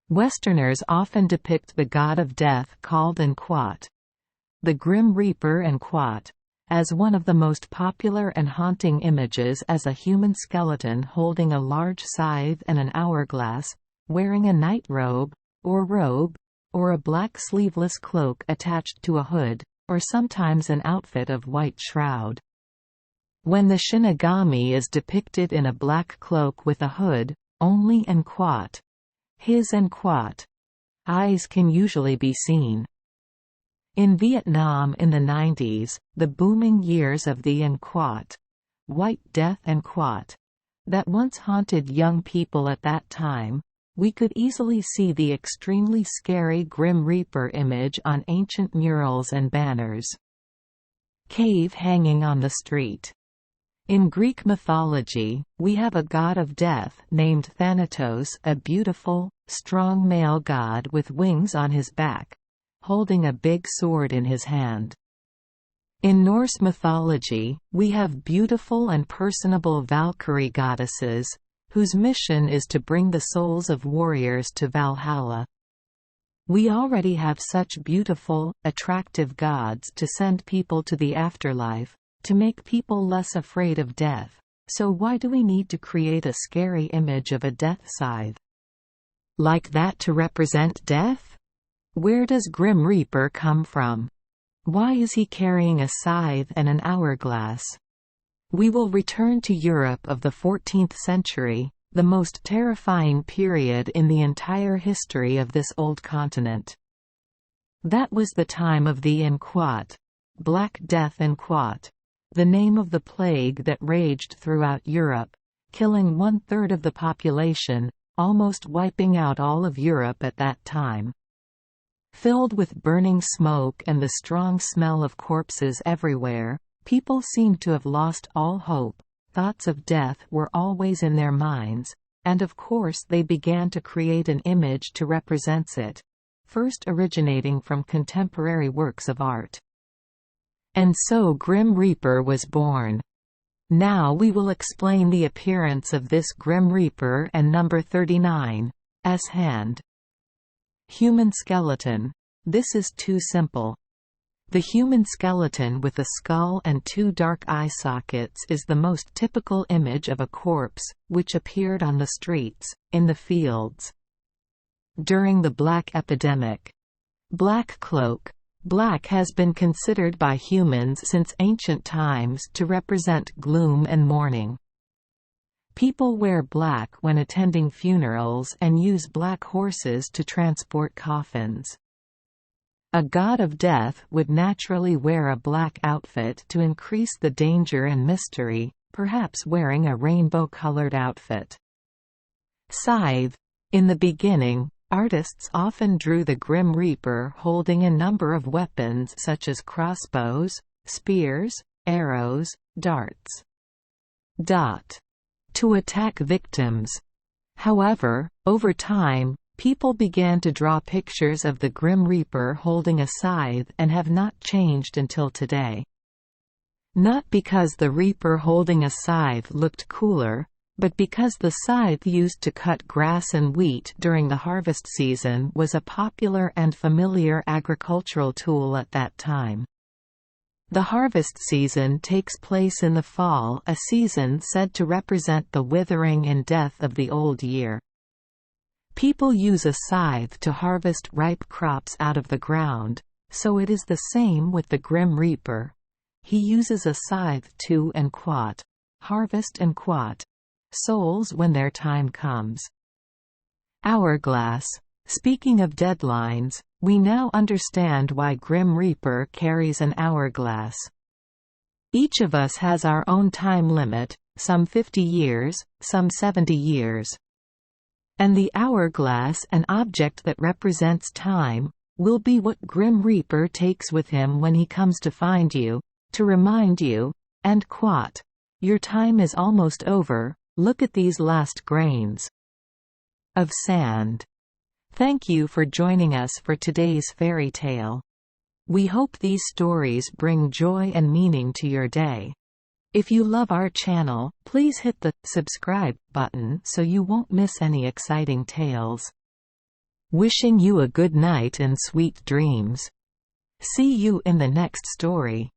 Westerners often depict the god of death called Quat, the Grim Reaper Quat, as one of the most popular and haunting images as a human skeleton holding a large scythe and an hourglass, wearing a night robe, or a black sleeveless cloak attached to a hood, or sometimes an outfit of white shroud. When the Shinigami is depicted in a black cloak with a hood, only Quat, his Quat eyes can usually be seen. In Vietnam in the 90s, the booming years of the Quat, White Death Quat, that once haunted young people at that time, we could easily see the extremely scary Grim Reaper image on ancient murals and banners. Cave hanging on the street. In Greek mythology, we have a god of death named Thanatos, a beautiful, strong male god with wings on his back, holding a big sword in his hand. In Norse mythology, we have beautiful and personable Valkyrie goddesses, whose mission is to bring the souls of warriors to Valhalla. We already have such beautiful, attractive gods to send people to the afterlife, to make people less afraid of death, so why do we need to create a scary image of a death scythe like that to represent death? Where does Grim Reaper come from? Why is he carrying a scythe and an hourglass? We will return to Europe of the 14th century, the most terrifying period in the entire history of this old continent. That was the time of the Quat, Black Death Quat, the name of the plague that raged throughout Europe, killing 1/3 of the population, almost wiping out all of Europe at that time. Filled with burning smoke and the strong smell of corpses everywhere, people seemed to have lost all hope. Thoughts of death were always in their minds, and of course they began to create an image to represent it, first originating from contemporary works of art. And so Grim Reaper was born. Now we will explain the appearance of this Grim Reaper and number 39, S hand. Human skeleton. This is too simple. The human skeleton with a skull and 2 dark eye sockets is the most typical image of a corpse, which appeared on the streets, in the fields. During the Black Epidemic. Black cloak. Black has been considered by humans since ancient times to represent gloom and mourning. People wear black when attending funerals and use black horses to transport coffins. A god of death would naturally wear a black outfit to increase the danger and mystery, perhaps wearing a rainbow-colored outfit. Scythe. In the beginning, artists often drew the Grim Reaper holding a number of weapons such as crossbows, spears, arrows, darts. To attack victims. However, over time, people began to draw pictures of the Grim Reaper holding a scythe and have not changed until today. Not because the Reaper holding a scythe looked cooler, but because the scythe used to cut grass and wheat during the harvest season was a popular and familiar agricultural tool at that time. The harvest season takes place in the fall, a season said to represent the withering and death of the old year. People use a scythe to harvest ripe crops out of the ground, so it is the same with the Grim Reaper. He uses a scythe to harvest souls when their time comes. Hourglass. Speaking of deadlines, we now understand why Grim Reaper carries an hourglass. Each of us has our own time limit, some 50 years, some 70 years. And the hourglass, an object that represents time, will be what Grim Reaper takes with him when he comes to find you, to remind you, your time is almost over. Look at these last grains of sand. Thank you for joining us for today's fairy tale. We hope these stories bring joy and meaning to your day. If you love our channel, please hit the subscribe button so you won't miss any exciting tales. Wishing you a good night and sweet dreams. See you in the next story.